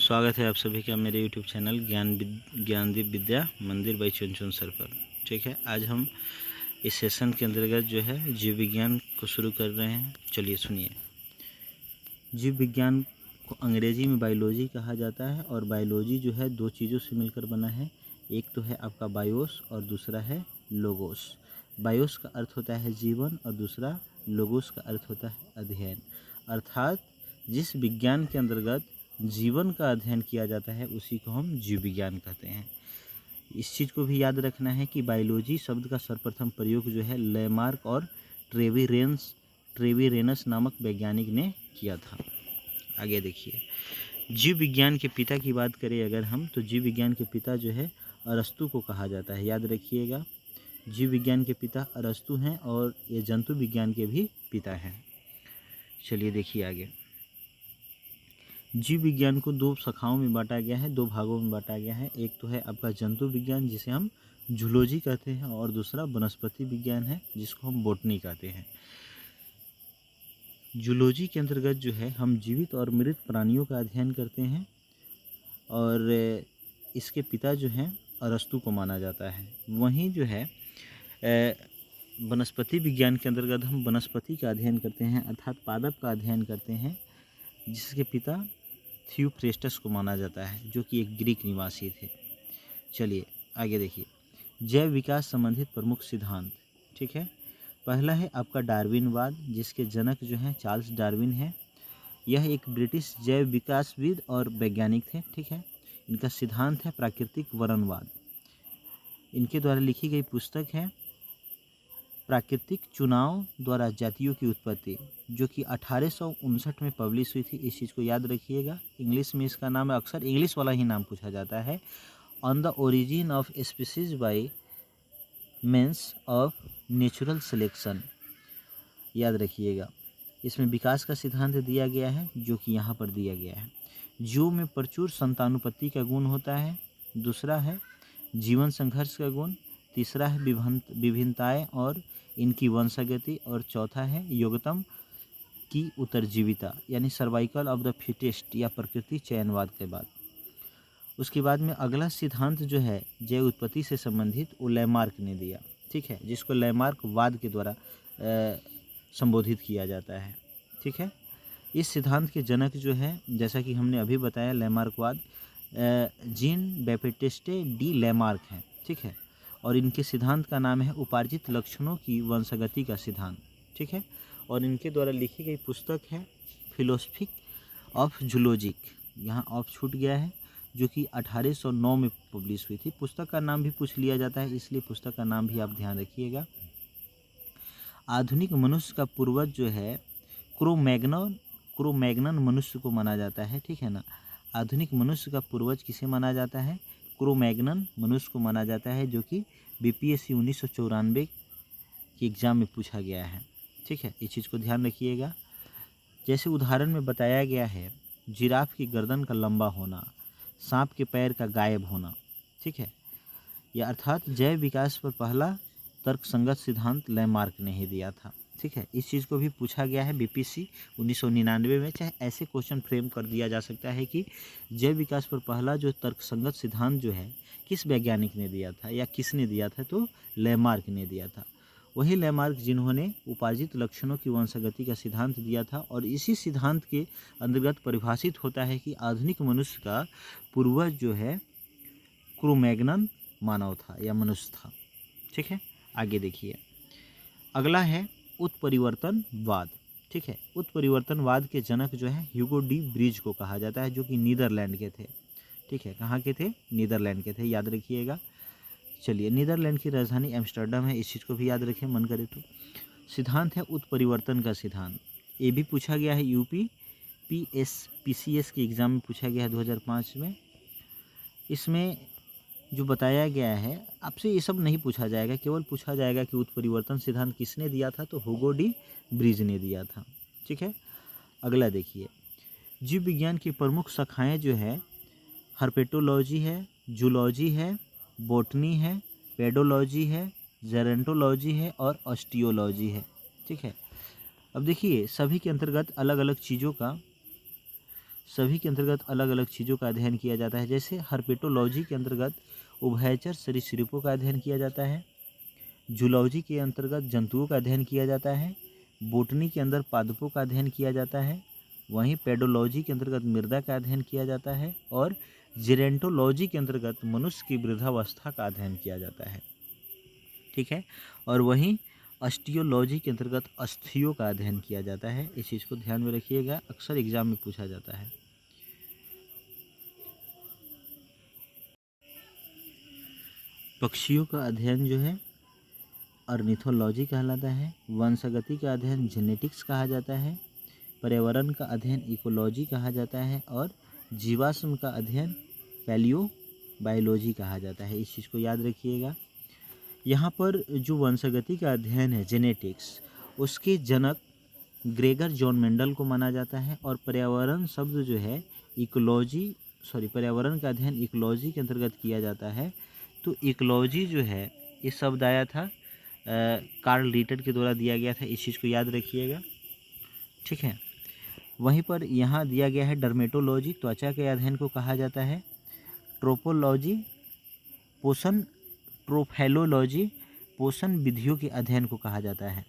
स्वागत है आप सभी का मेरे यूट्यूब चैनल ज्ञानदीप विद्या मंदिर बाई चुनचुन सर पर। ठीक है, आज हम इस सेशन के अंतर्गत जो है जीव विज्ञान को शुरू कर रहे हैं। चलिए सुनिए। जीव विज्ञान को अंग्रेजी में बायोलॉजी कहा जाता है और बायोलॉजी जो है दो चीज़ों से मिलकर बना है। एक तो है आपका बायोस और दूसरा है लोगोस। बायोस का अर्थ होता है जीवन और दूसरा लोगोस का अर्थ होता है अध्ययन। अर्थात जिस विज्ञान के अंतर्गत जीवन का अध्ययन किया जाता है उसी को हम जीव विज्ञान कहते हैं। इस चीज़ को भी याद रखना है कि बायोलॉजी शब्द का सर्वप्रथम प्रयोग जो है लेमार्क और ट्रेविरेनस नामक वैज्ञानिक ने किया था। आगे देखिए, जीव विज्ञान के पिता की बात करें अगर हम, तो जीव विज्ञान के पिता जो है अरस्तु को कहा जाता है। याद रखिएगा, जीव विज्ञान के पिता अरस्तु हैं और ये जंतु विज्ञान के भी पिता हैं। चलिए देखिए आगे। जीव विज्ञान को दो शाखाओं में बांटा गया है, दो भागों में बांटा गया है। एक तो है आपका जंतु विज्ञान जिसे हम जूलॉजी कहते हैं और दूसरा वनस्पति विज्ञान है जिसको हम बॉटनी कहते हैं। जूलॉजी के अंतर्गत जो है हम जीवित और मृत प्राणियों का अध्ययन करते हैं और इसके पिता जो हैं अरस्तु को माना जाता है। वहीं जो है वनस्पति विज्ञान के अंतर्गत हम वनस्पति का अध्ययन करते हैं अर्थात पादप का अध्ययन करते हैं जिसके पिता थियोफ्रेस्टस को माना जाता है जो कि एक ग्रीक निवासी थे। चलिए आगे देखिए, जैव विकास संबंधित प्रमुख सिद्धांत। ठीक है, पहला है आपका डार्विनवाद जिसके जनक जो हैं चार्ल्स डार्विन है। यह एक ब्रिटिश जैव विकासविद और वैज्ञानिक थे। ठीक है, इनका सिद्धांत है प्राकृतिक वर्णनवाद। इनके द्वारा लिखी गई पुस्तक है प्राकृतिक चुनाव द्वारा जातियों की उत्पत्ति जो कि 1859 में पब्लिश हुई थी। इस चीज़ को याद रखिएगा। इंग्लिश में इसका नाम है, अक्सर इंग्लिश वाला ही नाम पूछा जाता है, on the origin of species bye means of natural selection. याद रखिएगा, इसमें विकास का सिद्धांत दिया गया है जो कि यहाँ पर दिया गया है। जीव में प्रचुर संतानुपत्ति का गुण होता है, दूसरा है जीवन संघर्ष का गुण, तीसरा है विभिन्नताएं और इनकी वंशागति और चौथा है योग्यतम की उत्तरजीविता यानी सर्वाइकल ऑफ द फिटेस्ट या प्रकृति चयनवाद के बाद। उसके बाद में अगला सिद्धांत जो है जैव उत्पत्ति से संबंधित वो लेमार्क ने दिया। ठीक है, जिसको लेमार्क वाद के द्वारा संबोधित किया जाता है। ठीक है, इस सिद्धांत के जनक जो है जैसा कि हमने अभी बताया लेमार्कवाद जीन बैप्टिस्टे डी लेमार्क हैं। ठीक है, और इनके सिद्धांत का नाम है उपार्जित लक्षणों की वंशागति का सिद्धांत। ठीक है, और इनके द्वारा लिखी गई पुस्तक है फिलोसफी ऑफ जूलॉजिक, यहाँ ऑफ छूट गया है, जो कि 1809 में पब्लिश हुई थी। पुस्तक का नाम भी पूछ लिया जाता है इसलिए पुस्तक का नाम भी आप ध्यान रखिएगा। आधुनिक मनुष्य का पूर्वज जो है क्रोमैग्नन मनुष्य को माना जाता है। ठीक है ना, आधुनिक मनुष्य का पूर्वज किसे माना जाता है? क्रोमैग्नन मनुष्य को माना जाता है जो कि बीपीएससी 1994 के एग्ज़ाम में पूछा गया है। ठीक है, इस चीज़ को ध्यान रखिएगा। जैसे उदाहरण में बताया गया है जिराफ की गर्दन का लंबा होना, सांप के पैर का गायब होना। ठीक है, यह अर्थात जैव विकास पर पहला तर्कसंगत सिद्धांत लेमार्क ने ही दिया था। ठीक है, इस चीज़ को भी पूछा गया है बीपीएससी 1999 में। चाहे ऐसे क्वेश्चन फ्रेम कर दिया जा सकता है कि जैव विकास पर पहला जो तर्कसंगत सिद्धांत जो है किस वैज्ञानिक ने दिया था या किसने दिया था, तो लेमार्क ने दिया था। वही लेमार्क जिन्होंने उपार्जित लक्षणों की वंशागति का सिद्धांत दिया था और इसी सिद्धांत के अंतर्गत परिभाषित होता है कि आधुनिक मनुष्य का पूर्वज जो है क्रोमैग्नन मानव था या मनुष्य था। ठीक है, आगे देखिए, अगला है उत्परिवर्तनवाद। ठीक है, उत्परिवर्तनवाद के जनक जो है ह्यूगो डी ब्रिज को कहा जाता है जो कि नीदरलैंड के थे। ठीक है, कहाँ के थे? नीदरलैंड के थे, याद रखिएगा। चलिए, नीदरलैंड की राजधानी एम्स्टर्डम है, इस चीज़ को भी याद रखें मन करे तो। सिद्धांत है उत्परिवर्तन का सिद्धांत। ये भी पूछा गया है पीसीएस के एग्ज़ाम में पूछा गया है 2005 में। इसमें जो बताया गया है आपसे ये सब नहीं पूछा जाएगा, केवल पूछा जाएगा कि उत्परिवर्तन सिद्धांत किसने दिया था, तो ह्यूगो डी ब्रिज ने दिया था। ठीक है, अगला देखिए, जीव विज्ञान की प्रमुख शाखाएं जो है हर्पेटोलॉजी है, जूलॉजी है, बॉटनी है, पेडोलॉजी है, जेरेंटोलॉजी है और ऑस्टियोलॉजी है। ठीक है, अब देखिए सभी के अंतर्गत अलग अलग चीज़ों का सभी के अंतर्गत अलग अलग चीज़ों का अध्ययन किया जाता है। जैसे हर्पेटोलॉजी के अंतर्गत उभयचर सरीसृपों का अध्ययन किया जाता है। जूलॉजी के अंतर्गत जंतुओं का अध्ययन किया जाता है। बोटनी के अंदर पादपों का अध्ययन किया जाता है। वहीं पेडोलॉजी के अंतर्गत मृदा का अध्ययन किया जाता है। और जेरेंटोलॉजी के अंतर्गत मनुष्य की वृद्धावस्था का अध्ययन किया जाता है। ठीक है। और वहीं ऑस्टियोलॉजी के अंतर्गत अस्थियों का अध्ययन किया जाता है। इस चीज़ को ध्यान में रखिएगा, अक्सर एग्जाम में पूछा जाता है। पक्षियों का अध्ययन जो है ऑर्निथोलॉजी कहलाता है। वंशगति का अध्ययन जेनेटिक्स कहा जाता है। पर्यावरण का अध्ययन इकोलॉजी कहा जाता है। और जीवाश्म का अध्ययन पैलियोबायोलॉजी कहा जाता है। इस चीज़ को याद रखिएगा। यहाँ पर जो वंशगति का अध्ययन है जेनेटिक्स, उसके जनक ग्रेगर जॉन मेंडल को माना जाता है। और पर्यावरण शब्द जो है पर्यावरण का अध्ययन इकोलॉजी के अंतर्गत किया जाता है। तो इकोलॉजी जो है ये शब्द आया था कार्ल रीटर के द्वारा दिया गया था। इस चीज़ को याद रखिएगा। ठीक है। वहीं पर यहाँ दिया गया है डर्मेटोलॉजी, त्वचा के अध्ययन को कहा जाता है। ट्रोपोलॉजी ट्रोफेलोलॉजी पोषण विधियों के अध्ययन को कहा जाता है।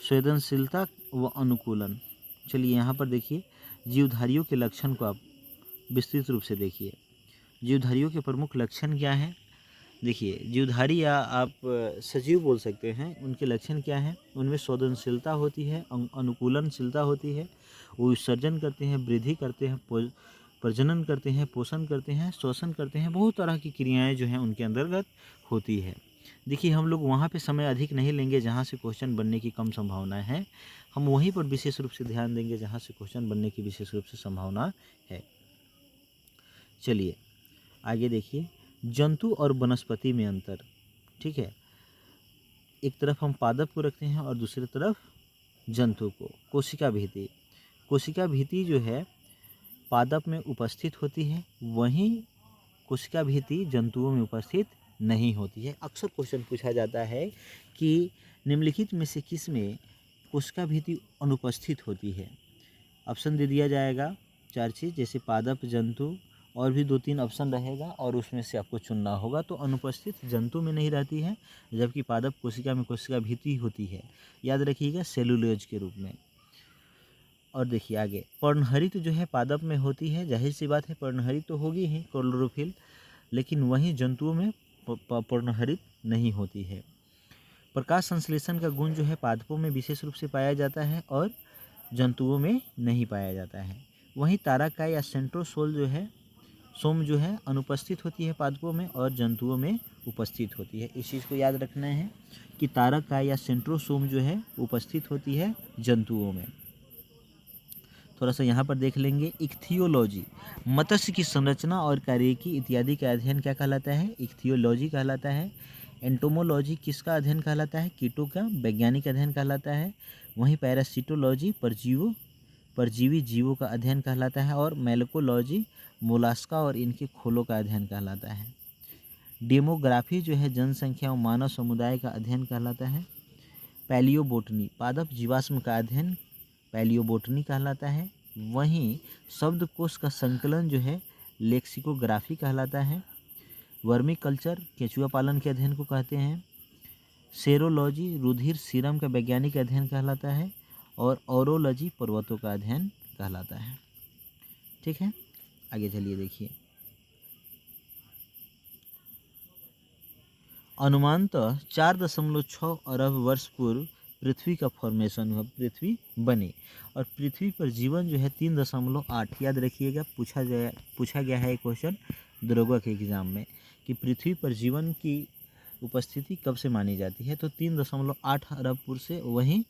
संवेदनशीलता व अनुकूलन, चलिए यहाँ पर देखिए जीवधारियों के लक्षण को आप विस्तृत रूप से देखिए। जीवधारियों के प्रमुख लक्षण क्या हैं? देखिए जीवधारी या आप सजीव बोल सकते हैं, उनके लक्षण क्या हैं? उनमें संवेदनशीलता होती है, अनुकूलनशीलता होती है, वो विसर्जन करते हैं, वृद्धि करते हैं, प्रजनन करते हैं, पोषण करते हैं, श्वसन करते हैं। बहुत तरह की क्रियाएं जो हैं उनके अंतर्गत होती है। देखिए हम लोग वहाँ पे समय अधिक नहीं लेंगे जहाँ से क्वेश्चन बनने की कम संभावना है। हम वहीं पर विशेष रूप से ध्यान देंगे जहाँ से क्वेश्चन बनने की विशेष रूप से संभावना है। चलिए आगे देखिए, जंतु और वनस्पति में अंतर। ठीक है, एक तरफ हम पादप को रखते हैं और दूसरी तरफ जंतु को। कोशिका भित्ति, कोशिका भित्ति जो है पादप में उपस्थित होती है, वहीं कोशिका भित्ति जंतुओं में उपस्थित नहीं होती है। अक्सर क्वेश्चन पूछा जाता है कि निम्नलिखित में से किस में कोशिका भित्ति अनुपस्थित होती है। ऑप्शन दे दिया जाएगा 4 चीज़, जैसे पादप, जंतु, और भी 2-3 ऑप्शन रहेगा और उसमें से आपको चुनना होगा। तो अनुपस्थित जंतु में नहीं रहती है, जबकि पादप कोशिका में कोशिका भित्ति होती है। याद रखिएगा सेलुलोज के रूप में। और देखिए आगे, पर्णहरित जो है पादप में होती है, जाहिर सी बात है पर्णहरित तो होगी ही, क्लोरोफिल, लेकिन वहीं जंतुओं में पर्णहरित नहीं होती है। प्रकाश संश्लेषण का गुण जो है पादपों में विशेष रूप से पाया जाता है और जंतुओं में नहीं पाया जाता है। वहीं तारकाय या सेंट्रोसोल जो है सोम जो है अनुपस्थित होती है पादपों में और जंतुओं में उपस्थित होती है। इस चीज़ को याद रखना है कि तारकाय या सेंट्रोसोम जो है उपस्थित होती है जंतुओं में। थोड़ा सा यहाँ पर देख लेंगे, इक्थियोलॉजी मत्स्य की संरचना और कार्यकी इत्यादि का अध्ययन क्या कहलाता है? इक्थियोलॉजी कहलाता है। एंटोमोलॉजी किसका अध्ययन कहलाता है? कीटों का वैज्ञानिक अध्ययन कहलाता है। वहीं पैरासिटोलॉजी परजीवी जीवों का अध्ययन कहलाता है। और मेलकोलॉजी मोलास्का और इनके खोलों का अध्ययन कहलाता है। डेमोग्राफी जो है जनसंख्या और मानव समुदाय का अध्ययन कहलाता है। पैलियोबोटनी पादप जीवाश्म का अध्ययन पैलियोबोटनी कहलाता है। वहीं शब्दकोश का संकलन जो है लेक्सिकोग्राफी कहलाता है। वर्मी कल्चर केचुआ पालन के अध्ययन को कहते हैं। सेरोलॉजी रुधिर सीरम का वैज्ञानिक अध्ययन कहलाता है। और ओरोलॉजी पर्वतों का अध्ययन कहलाता है। ठीक है, आगे चलिए देखिए, अनुमानतः 4.6 अरब वर्ष पूर्व पृथ्वी का फॉर्मेशन हुआ, पृथ्वी बनी। और पृथ्वी पर जीवन जो है 3.8, याद रखिएगा, पूछा गया है क्वेश्चन दरोगा के एग्जाम में कि पृथ्वी पर जीवन की उपस्थिति कब से मानी जाती है। तो 3.8 अरब पूर्व से, वहीं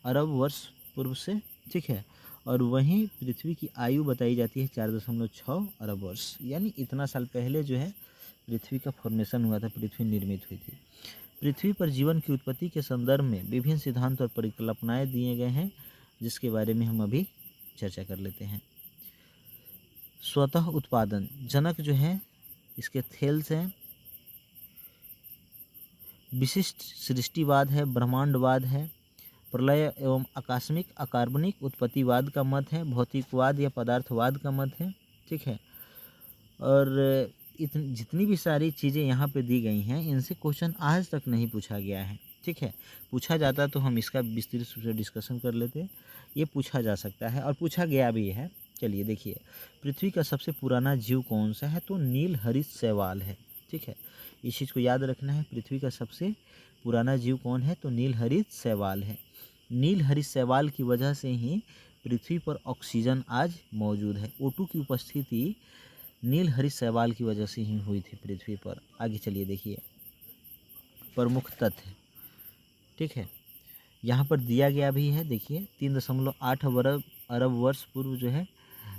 अरब वर्ष पूर्व से। ठीक है, और वहीं पृथ्वी की आयु बताई जाती है 4.6 अरब वर्ष, यानी इतना साल पहले जो है पृथ्वी का फॉर्मेशन हुआ था, पृथ्वी निर्मित हुई थी। पृथ्वी पर जीवन की उत्पत्ति के संदर्भ में विभिन्न सिद्धांत और परिकल्पनाएं दिए गए हैं, जिसके बारे में हम अभी चर्चा कर लेते हैं। स्वतः उत्पादन जनक जो है इसके थेल्स हैं। विशिष्ट सृष्टिवाद है, ब्रह्मांडवाद है, प्रलय एवं आकस्मिक अकार्बनिक उत्पत्तिवाद का मत है, भौतिकवाद या पदार्थवाद का मत है। ठीक है, और जितनी भी सारी चीज़ें यहाँ पे दी गई हैं इनसे क्वेश्चन आज तक नहीं पूछा गया है। ठीक है, पूछा जाता तो हम इसका विस्तृत रूप से डिस्कशन कर लेते। ये पूछा जा सकता है और पूछा गया भी है। चलिए देखिए, पृथ्वी का सबसे पुराना जीव कौन सा है? तो नील हरित शैवाल है। ठीक है, इस चीज़ को याद रखना है। पृथ्वी का सबसे पुराना जीव कौन है? तो नील हरित शैवाल है। नील हरित शैवाल की वजह से ही पृथ्वी पर ऑक्सीजन आज मौजूद है। O2 की उपस्थिति नील हरित शैवाल की वजह से ही हुई थी पृथ्वी पर। आगे चलिए देखिए, प्रमुख तथ्य। ठीक है, यहाँ पर दिया गया भी है। देखिए 3.8 अरब वर्ष पूर्व जो है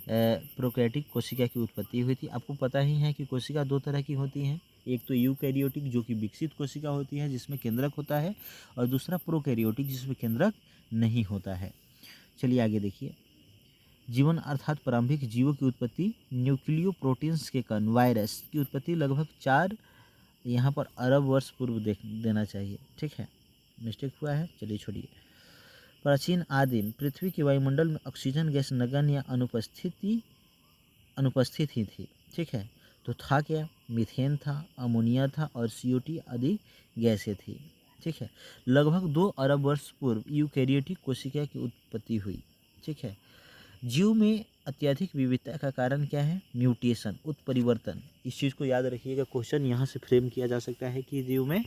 प्रोकैरियोटिक कोशिका की उत्पत्ति हुई थी। आपको पता ही है कि कोशिका दो तरह की होती हैं, एक तो यूकैरियोटिक जो कि विकसित कोशिका होती है जिसमें केंद्रक होता है, और दूसरा प्रोकैरियोटिक जिसमें केंद्रक नहीं होता है। चलिए आगे देखिए, जीवन अर्थात प्रारंभिक जीवों की उत्पत्ति न्यूक्लियो प्रोटीन्स के कण वायरस की उत्पत्ति लगभग 4 यहाँ पर अरब वर्ष पूर्व देना चाहिए। ठीक है, मिस्टेक हुआ है, चलिए छोड़िए। प्राचीन आदिम पृथ्वी के वायुमंडल में ऑक्सीजन गैस नगण्य या अनुपस्थित ही थी। ठीक है, तो था क्या? मीथेन था, अमोनिया था और CO2 आदि गैसें थी। ठीक है, लगभग 2 अरब वर्ष पूर्व यूकैरियोटिक कोशिका की उत्पत्ति हुई। ठीक है, जीव में अत्यधिक विविधता का कारण क्या है? म्यूटेशन, उत्परिवर्तन। इस चीज़ को याद रखिएगा, क्वेश्चन यहाँ से फ्रेम किया जा सकता है कि जीव में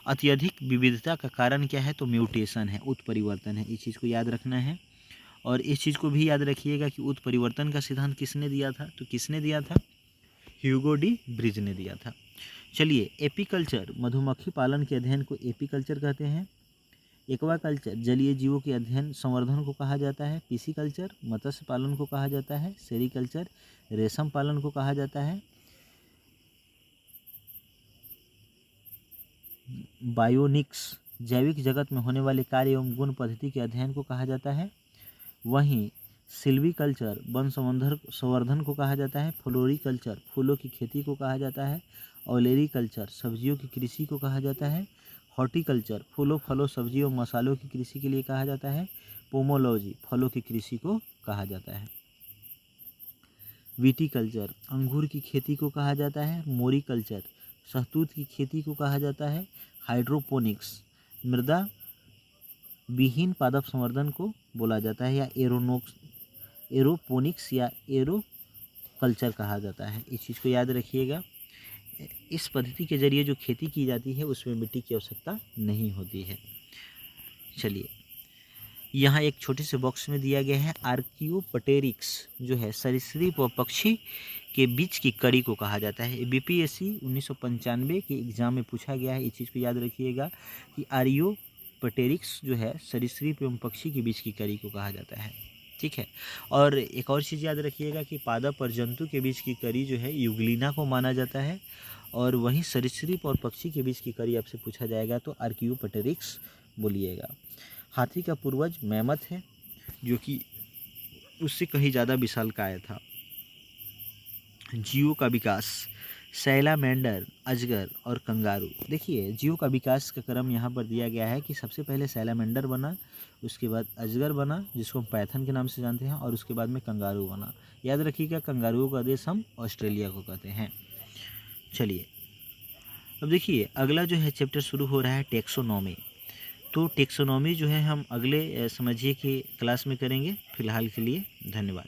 अत्यधिक विविधता का कारण क्या है? तो म्यूटेशन है, उत्परिवर्तन है। इस चीज़ को याद रखना है। और इस चीज़ को भी याद रखिएगा कि उत्परिवर्तन का सिद्धांत किसने दिया था? तो किसने दिया था? ह्यूगो डी ब्रिज ने दिया था। चलिए, एपीकल्चर, मधुमक्खी पालन के अध्ययन को एपीकल्चर कहते हैं। एक्वाकल्चर, जलीय जीवों के अध्ययन संवर्धन को कहा जाता है। पिसीकल्चर, मत्स्य पालन को कहा जाता है। सेरीकल्चर, रेशम पालन को कहा जाता है। बायोनिक्स, जैविक जगत में होने वाले कार्य एवं गुण पद्धति के अध्ययन को कहा जाता है। वहीं सिल्वीकल्चर, वन संवर्धन को कहा जाता है। फ्लोरिकल्चर, फूलों की खेती को कहा जाता है। ऑलेरीकल्चर, सब्जियों की कृषि को कहा जाता है। हॉर्टिकल्चर, फूलों, फलों, सब्जियों, मसालों की कृषि के लिए कहा जाता है। पोमोलॉजी, फलों की कृषि को कहा जाता है। विटीकल्चर, अंगूर की खेती को कहा जाता है। मोरिकल्चर, शहतूत की खेती को कहा जाता है। हाइड्रोपोनिक्स, मृदा विहीन पादप संवर्धन को बोला जाता है, या एरोपोनिक्स या एरोकल्चर कहा जाता है। इस चीज़ को याद रखिएगा। इस पद्धति के जरिए जो खेती की जाती है उसमें मिट्टी की आवश्यकता नहीं होती है। चलिए, यहाँ एक छोटे से बॉक्स में दिया गया है आर्कियोपटेरिक्स, जो है सरीसृप व पक्षी के बीच की कड़ी को कहा जाता है। BPSC 1995 के एग्जाम में पूछा गया है। इस चीज़ को याद रखिएगा कि आर्कियोपटेरिक्स जो है सरीसृप एवं पक्षी के बीच की कड़ी को कहा जाता है। ठीक है, और एक और चीज़ याद रखिएगा कि पादप और जंतु के बीच की कड़ी जो है यूग्लिना को माना जाता है, और वहीं सरीसृप और पक्षी के बीच की कड़ी आपसे पूछा जाएगा तो आर्कियोपटेरिक्स बोलिएगा। हाथी का पूर्वज मैमथ है, जो कि उससे कहीं ज़्यादा विशालकाय था। जीवों का विकास, सैलामेंडर, अजगर और कंगारू। देखिए, जीवों का विकास का क्रम यहाँ पर दिया गया है कि सबसे पहले सैलामेंडर बना, उसके बाद अजगर बना जिसको हम पाइथन के नाम से जानते हैं, और उसके बाद में कंगारू बना। याद रखिएगा, कंगारुओं का देश हम ऑस्ट्रेलिया को कहते हैं। चलिए, अब देखिए अगला जो है चैप्टर शुरू हो रहा है टेक्सोनॉमी। तो टेक्सोनॉमी जो है हम अगले समझिए कि क्लास में करेंगे। फिलहाल के लिए धन्यवाद।